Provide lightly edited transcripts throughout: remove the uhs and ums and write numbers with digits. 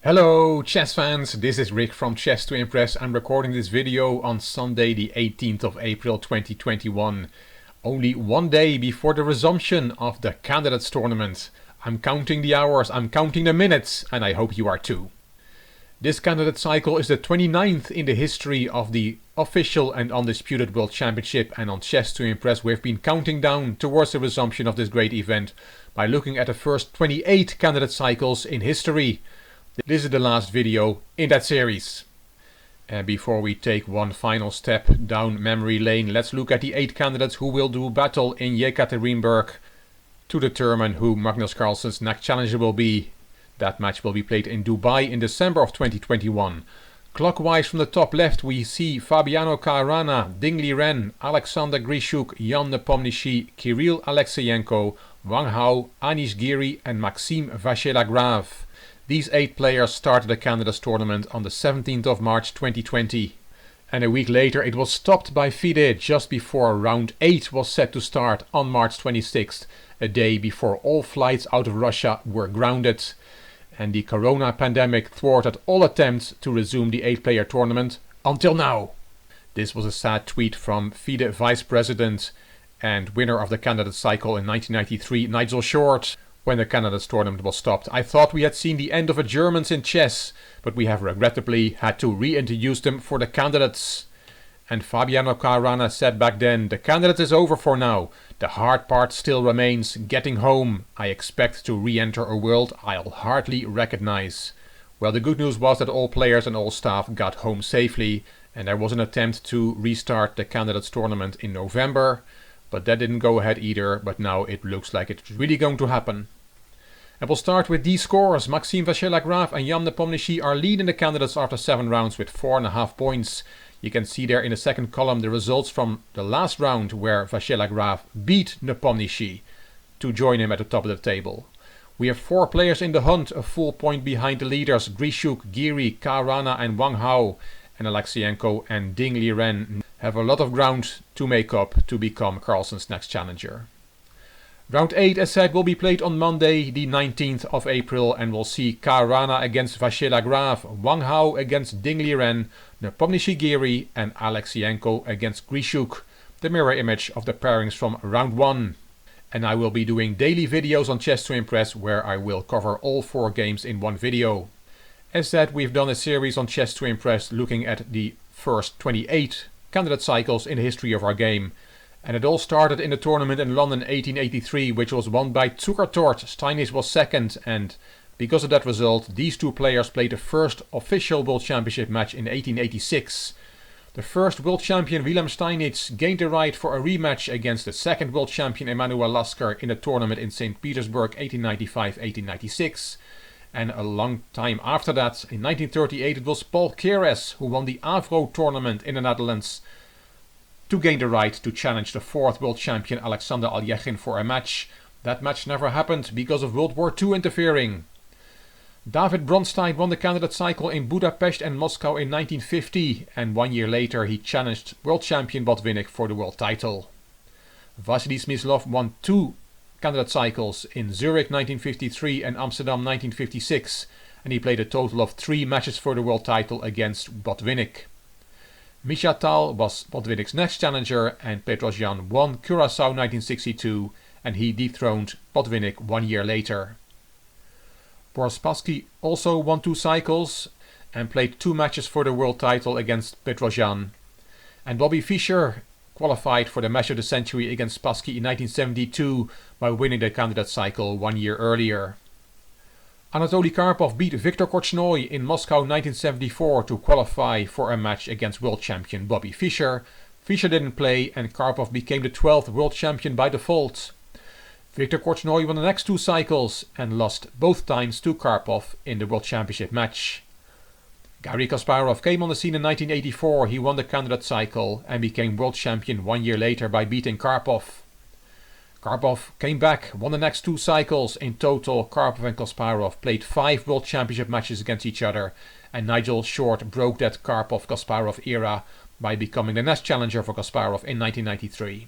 Hello chess fans, this is Rick from Chess to Impress. I'm recording this video on Sunday the 18th of April 2021. Only one day before the resumption of the Candidates Tournament. I'm counting the hours, I'm counting the minutes, and I hope you are too. This candidate cycle is the 29th in the history of the official and undisputed World Championship, and on Chess to Impress we've been counting down towards the resumption of this great event by looking at the first 28 candidate cycles in history. This is the last video in that series. And before we take one final step down memory lane, let's look at the 8 candidates who will do battle in Yekaterinburg to determine who Magnus Carlsen's next challenger will be. That match will be played in Dubai in December of 2021. Clockwise from the top left we see Fabiano Caruana, Ding Liren, Alexander Grishuk, Jan Nepomniachtchi, Kirill Alexeyenko, Wang Hao, Anish Giri and Maxime Vachier-Lagrave. These 8 players started the Candidates Tournament on the 17th of March 2020. And a week later it was stopped by FIDE just before round 8 was set to start on March 26th, a day before all flights out of Russia were grounded. And the corona pandemic thwarted all attempts to resume the 8-player tournament until now. This was a sad tweet from FIDE Vice President and winner of the Candidate Cycle in 1993, Nigel Short. When the Candidates Tournament was stopped, I thought we had seen the end of the Germans in chess, but we have regrettably had to reintroduce them for the candidates. And Fabiano Caruana said back then, the Candidates is over for now. The hard part still remains, getting home. I expect to re-enter a world I'll hardly recognize. Well, the good news was that all players and all staff got home safely, and there was an attempt to restart the Candidates Tournament in November, but that didn't go ahead either, but now it looks like it's really going to happen. And we'll start with these scores. Maxime Vachier-Lagrave and Jan Nepomniachtchi are leading the candidates after 7 rounds with 4.5 points. You can see there in the second column the results from the last round where Vachier-Lagrave beat Nepomniachtchi to join him at the top of the table. We have 4 players in the hunt, a full point behind the leaders Grishuk, Giri, Caruana and Wang Hao, and Alexeyenko and Ding Liren have a lot of ground to make up to become Carlsen's next challenger. Round 8, as said, will be played on Monday the 19th of April and we'll see Caruana against Vachier-Lagrave, Wang Hao against Ding Liren, Nepomniachtchi Giri and Alexeyenko against Grishuk, the mirror image of the pairings from round 1. And I will be doing daily videos on Chess to Impress where I will cover all 4 games in one video. As said, we've done a series on Chess to Impress looking at the first 28 candidate cycles in the history of our game. And it all started in the tournament in London 1883, which was won by Zukertort. Steinitz was second, and because of that result, these 2 players played the first official World Championship match in 1886. The first world champion Wilhelm Steinitz gained the right for a rematch against the second world champion Emanuel Lasker in the tournament in St. Petersburg 1895-1896. And a long time after that, in 1938, it was Paul Keres who won the Avro tournament in the Netherlands to gain the right to challenge the 4th world champion Alexander Alyechin for a match. That match never happened because of World War II interfering. David Bronstein won the candidate cycle in Budapest and Moscow in 1950, and 1 year later he challenged world champion Botvinnik for the world title. Vasily Smyslov won 2 candidate cycles in Zurich 1953 and Amsterdam 1956, and he played a total of 3 matches for the world title against Botvinnik. Misha Tal was Botvinnik's next challenger, and Petrosyan won Curaçao 1962 and he dethroned Botvinnik 1 year later. Boris Spassky also won 2 cycles and played 2 matches for the world title against Petrosyan. And Bobby Fischer qualified for the match of the century against Spassky in 1972 by winning the candidate cycle 1 year earlier. Anatoly Karpov beat Viktor Korchnoi in Moscow 1974 to qualify for a match against world champion Bobby Fischer. Fischer didn't play and Karpov became the 12th world champion by default. Viktor Korchnoi won the next 2 cycles and lost both times to Karpov in the world championship match. Garry Kasparov came on the scene in 1984, he won the candidate cycle and became world champion 1 year later by beating Karpov. Karpov came back, won the next 2 cycles. In total, Karpov and Kasparov played 5 World Championship matches against each other, and Nigel Short broke that Karpov-Kasparov era by becoming the next challenger for Kasparov in 1993.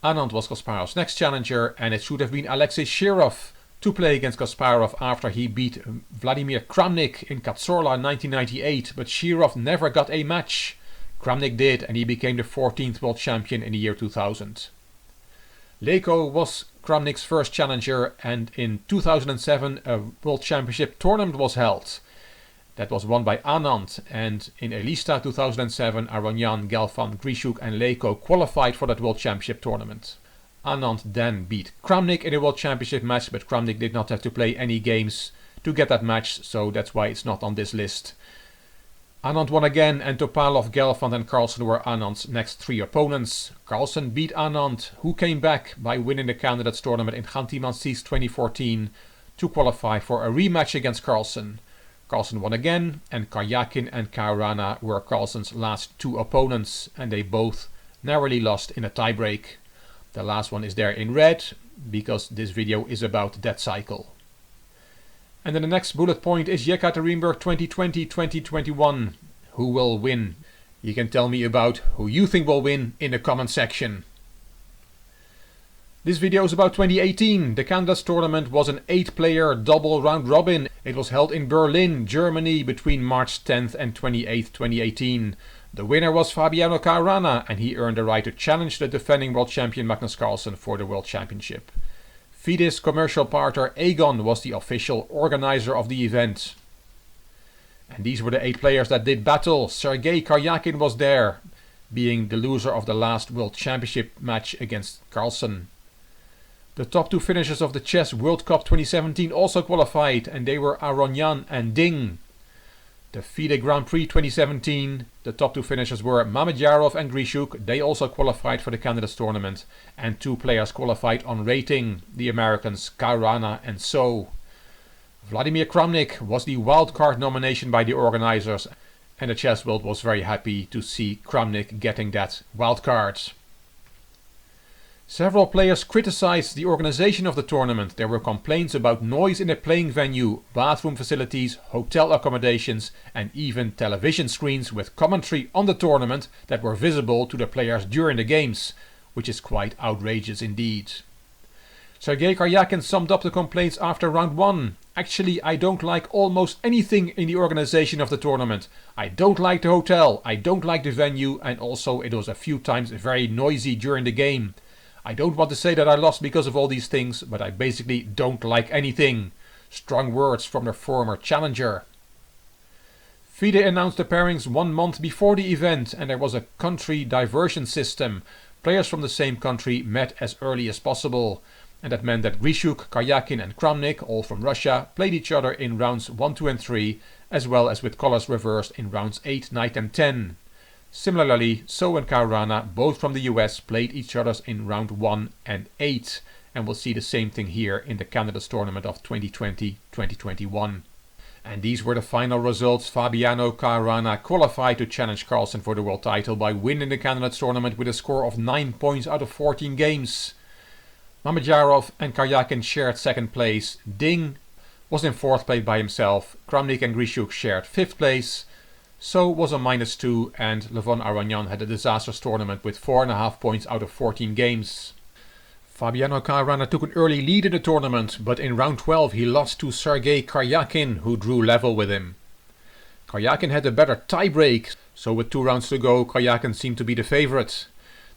Anand was Kasparov's next challenger, and it should have been Alexei Shirov to play against Kasparov after he beat Vladimir Kramnik in Cazorla in 1998, but Shirov never got a match. Kramnik did, and he became the 14th world champion in the year 2000. Leko was Kramnik's first challenger, and in 2007 a World Championship tournament was held. That was won by Anand, and in Elista 2007 Aronian, Gelfand, Grishuk and Leko qualified for that World Championship tournament. Anand then beat Kramnik in a World Championship match, but Kramnik did not have to play any games to get that match, so that's why it's not on this list. Anand won again, and Topalov, Gelfand and Carlsen were Anand's next three opponents. Carlsen beat Anand, who came back by winning the Candidates tournament in Khanty-Mansiysk 2014 to qualify for a rematch against Carlsen. Carlsen won again, and Karyakin and Caruana were Carlsen's last two opponents, and they both narrowly lost in a tiebreak. The last one is there in red, because this video is about that cycle. And then the next bullet point is Yekaterinburg 2020-2021. Who will win? You can tell me about who you think will win in the comment section. This video is about 2018. The Candidates tournament was an 8-player double round robin. It was held in Berlin, Germany between March 10th and 28th, 2018. The winner was Fabiano Caruana, and he earned the right to challenge the defending world champion Magnus Carlsen for the World Championship. FIDE's commercial partner Aegon was the official organizer of the event. And these were the 8 players that did battle. Sergei Karyakin was there, being the loser of the last World Championship match against Carlsen. The top 2 finishers of the Chess World Cup 2017 also qualified, and they were Aronian and Ding. The FIDE Grand Prix 2017, the top 2 finishers were Mamedyarov and Grishuk. They also qualified for the Candidates tournament, and 2 players qualified on rating, the Americans Caruana and So. Vladimir Kramnik was the wildcard nomination by the organizers, and the chess world was very happy to see Kramnik getting that wildcard. Several players criticized the organization of the tournament. There were complaints about noise in the playing venue, bathroom facilities, hotel accommodations and even television screens with commentary on the tournament that were visible to the players during the games, which is quite outrageous indeed. Sergei Karyakin summed up the complaints after round 1. Actually, I don't like almost anything in the organization of the tournament. I don't like the hotel, I don't like the venue, and also it was a few times very noisy during the game. I don't want to say that I lost because of all these things, but I basically don't like anything. Strong words from their former challenger. FIDE announced the pairings 1 month before the event, and there was a country diversion system. Players from the same country met as early as possible, and that meant that Grishuk, Karyakin and Kramnik, all from Russia, played each other in rounds 1, 2 and 3, as well as with colors reversed in rounds 8, 9 and 10. Similarly, So and Caruana, both from the US, played each other in round 1 and 8, and we'll see the same thing here in the Candidates tournament of 2020-2021. And these were the final results. Fabiano Caruana qualified to challenge Carlsen for the world title by winning the Candidates tournament with a score of 9 points out of 14 games. Mamedyarov and Karyakin shared 2nd place. Ding was in 4th place by himself. Kramnik and Grishuk shared 5th place. So was a -2, and Levon Aronian had a disastrous tournament with 4.5 points out of 14 games. Fabiano Caruana took an early lead in the tournament, but in round 12 he lost to Sergei Karyakin, who drew level with him. Karyakin had a better tiebreak, so with 2 rounds to go Karyakin seemed to be the favourite.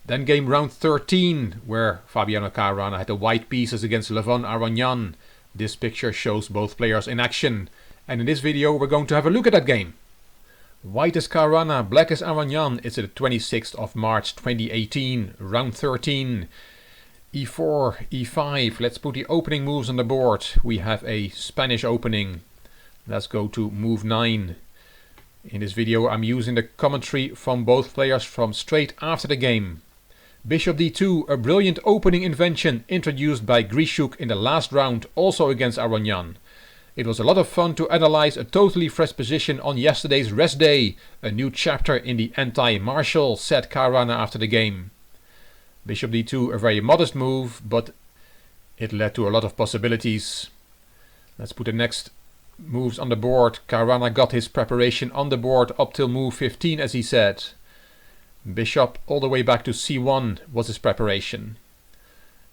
Then came round 13, where Fabiano Caruana had the white pieces against Levon Aronian. This picture shows both players in action, and in this video we're going to have a look at that game. White is Caruana, black is Aronian. It's the 26th of March 2018, round 13. E4, E5, let's put the opening moves on the board. We have a Spanish opening. Let's go to move 9. In this video I'm using the commentary from both players from straight after the game. Bishop d2, a brilliant opening invention introduced by Grishuk in the last round, also against Aronian. It was a lot of fun to analyze a totally fresh position on yesterday's rest day, a new chapter in the anti-martial, said Caruana after the game. Bishop d2, a very modest move, but it led to a lot of possibilities. Let's put the next moves on the board. Caruana got his preparation on the board up till move 15, as he said. Bishop all the way back to c1 was his preparation.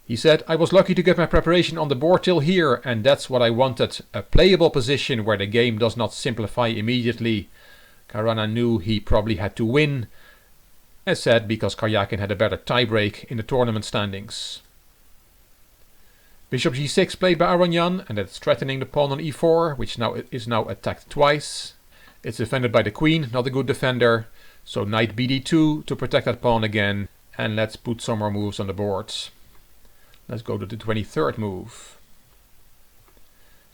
He said, I was lucky to get my preparation on the board till here, and that's what I wanted, a playable position where the game does not simplify immediately. Caruana knew he probably had to win, as said, because Karjakin had a better tiebreak in the tournament standings. Bishop g6 played by Aronian, and that's threatening the pawn on e4, which is now attacked twice. It's defended by the queen, not a good defender, so knight bd2 to protect that pawn again, and let's put some more moves on the board. Let's go to the 23rd move.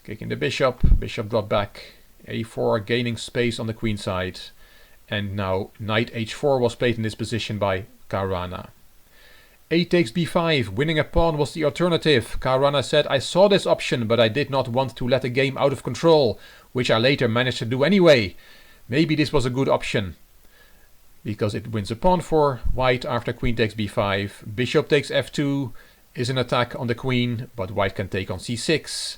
Kicking the bishop, bishop drop back, a4 gaining space on the queen side. And now knight h4 was played in this position by Caruana. A takes b5, winning a pawn was the alternative. Caruana said, I saw this option, but I did not want to let the game out of control, which I later managed to do anyway. Maybe this was a good option, because it wins a pawn for white after queen takes b5. Bishop takes f2 is an attack on the queen, but white can take on c6.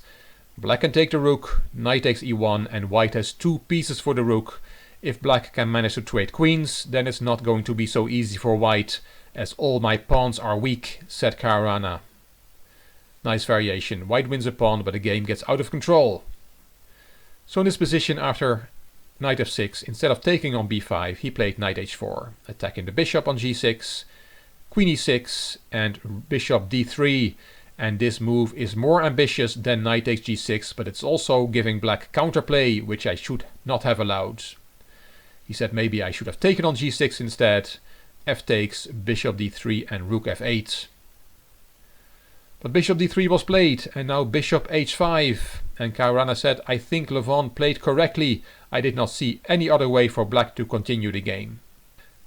Black can take the rook, knight takes e1, and white has 2 pieces for the rook. If black can manage to trade queens, then it's not going to be so easy for white, as all my pawns are weak, said Caruana. Nice variation. White wins a pawn, but the game gets out of control. So in this position, after knight f6, instead of taking on b5, he played knight h4, attacking the bishop on g6, queen e6, and bishop d3. And this move is more ambitious than knight takes g6, but it's also giving black counterplay, which I should not have allowed. He said maybe I should have taken on g6 instead. F takes, bishop d3 and rook f8. But bishop d3 was played, and now bishop h5. And Caruana said, I think Levon played correctly. I did not see any other way for black to continue the game.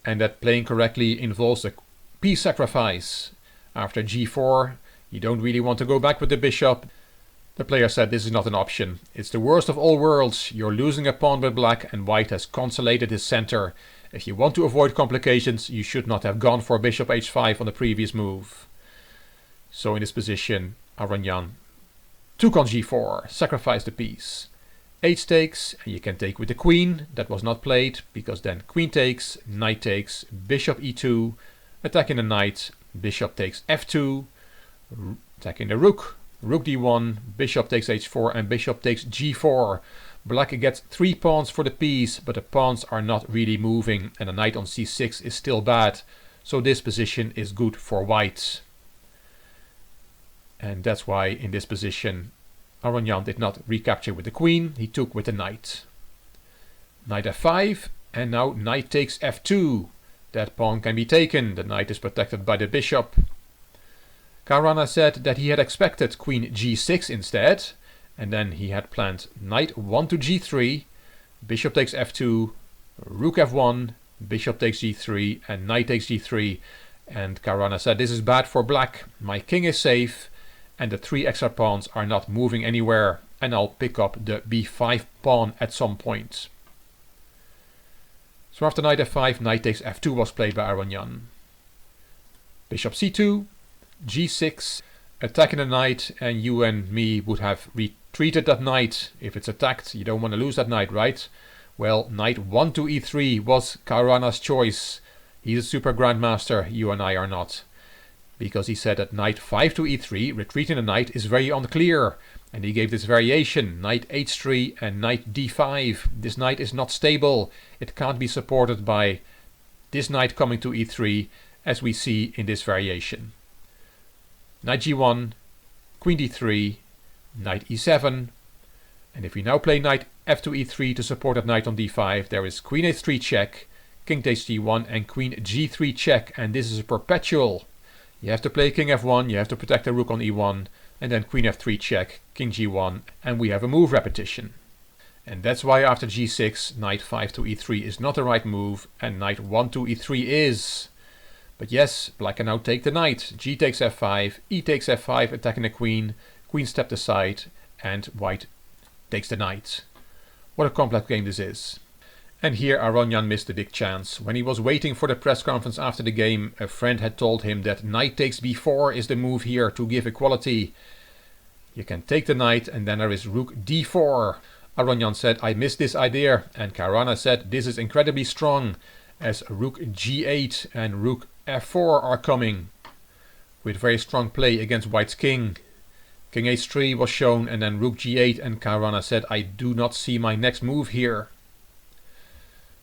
And that playing correctly involves a piece sacrifice. After g4, you don't really want to go back with the bishop. The player said this is not an option. It's the worst of all worlds. You're losing a pawn with black, and white has consolidated his center. If you want to avoid complications, you should not have gone for bishop h5 on the previous move. So in this position, Aronian took on g4, sacrificed the piece. H takes, and you can take with the queen. That was not played, because then queen takes, knight takes, bishop e2, attacking the knight, bishop takes f2, attacking the rook, rook d1, bishop takes h4, and bishop takes g4. Black gets 3 pawns for the piece, but the pawns are not really moving, and the knight on c6 is still bad, so this position is good for white. And that's why in this position Aronian did not recapture with the queen, he took with the knight. Knight f5, and now knight takes f2. That pawn can be taken, the knight is protected by the bishop. Caruana said that he had expected queen g6 instead, and then he had planned knight 1 to g3, bishop takes f2, rook f1, bishop takes g3, and knight takes g3. And Caruana said this is bad for black, my king is safe, and the 3 extra pawns are not moving anywhere, and I'll pick up the b5 pawn at some point. So after knight f5, knight takes f2 was played by Aronian. Bishop c2, g6, attacking the knight, and you and me would have retreated that knight. If it's attacked, you don't want to lose that knight, right? Well, knight 1 to e3 was Caruana's choice. He's a super grandmaster, you and I are not. Because he said that knight 5 to e3, retreating the knight, is very unclear. And he gave this variation, knight h3 and knight d5. This knight is not stable. It can't be supported by this knight coming to e3, as we see in this variation. Knight g1, queen d3, knight e7. And if we now play knight f to e3 to support that knight on d5, there is queen h3 check, king takes g1, and queen g3 check. And this is a perpetual. You have to play king f1, you have to protect the rook on e1, and then queen f3 check, king g1, and we have a move repetition. And that's why after g6, knight 5 to e3 is not the right move, and knight 1 to e3 is. But yes, black can now take the knight. G takes f5, e takes f5, attacking the queen, queen stepped aside, and white takes the knight. What a complex game this is. And here Aronian missed a big chance. When he was waiting for the press conference after the game, a friend had told him that knight takes b4 is the move here to give equality. You can take the knight, and then there is rook d4. Aronian said, I missed this idea, and Caruana said this is incredibly strong, as rook g8 and rook f4 are coming. with very strong play against white's king. King h3 was shown, and then rook g8, and Caruana said, I do not see my next move here.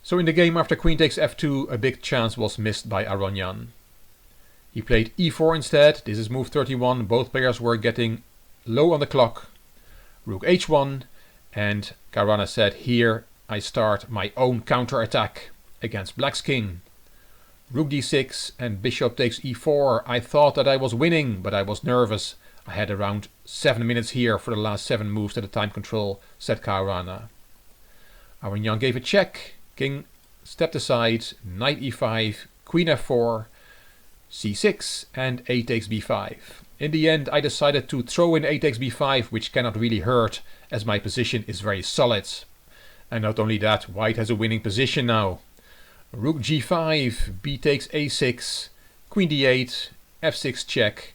So in the game after queen takes f2, a big chance was missed by Aronian. He played e4 instead. This is move 31. Both players were getting low on the clock. Rook h1, and Caruana said, here I start my own counter-attack against black's king. Rook d6 and bishop takes e4. I thought that I was winning, but I was nervous. I had around 7 minutes here for the last 7 moves at the time control, said Caruana. Aronian gave a check. King stepped aside. Knight e5, queen f4, c6, and a takes b5. In the end, I decided to throw in a takes b5, which cannot really hurt, as my position is very solid. And not only that, white has a winning position now. Rook g5, b takes a6, queen d8, f6 check.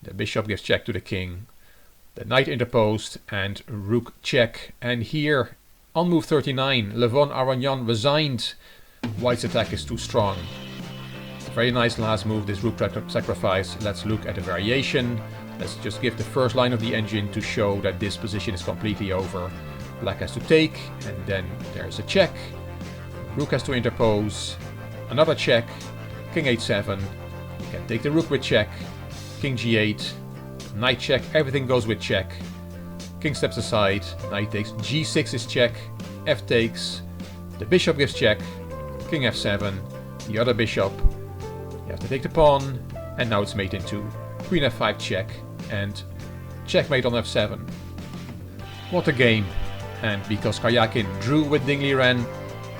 The bishop gives check to the king. The knight interposed, and rook check. And here, on move 39, Levon Aronian resigned. White's attack is too strong. Very nice last move, this rook sacrifice. Let's look at the variation. Let's just give the first line of the engine to show that this position is completely over. Black has to take, and then there's a check. Rook has to interpose. Another check. King h7. You can take the rook with check. King g8. Knight check. Everything goes with check. King steps aside. Knight takes g6 is check. F takes. The bishop gives check. King f7. The other bishop. You have to take the pawn. And now it's mate in 2. Queen f5 check. And checkmate on f7. What a game. And because Karjakin drew with Dingley Ren,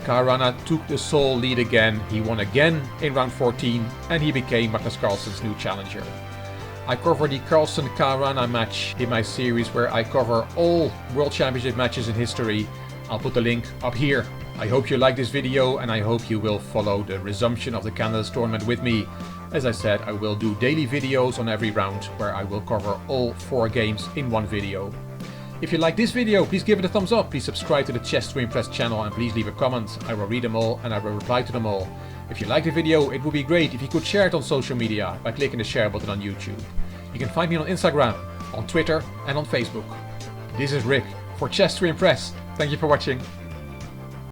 Caruana took the sole lead again. He won again in round 14, and he became Magnus Carlsen's new challenger. I cover the Carlsen-Caruana match in my series where I cover all World Championship matches in history. I'll put the link up here. I hope you like this video, and I hope you will follow the resumption of the Candidates tournament with me. As I said, I will do daily videos on every round where I will cover all 4 games in one video. If you like this video, please give it a thumbs up, please subscribe to the Chess to Impress channel, and please leave a comment. I will read them all and I will reply to them all. If you like the video, it would be great if you could share it on social media by clicking the share button on YouTube. You can find me on Instagram, on Twitter and on Facebook. This is Rick for Chess to Impress. Thank you for watching.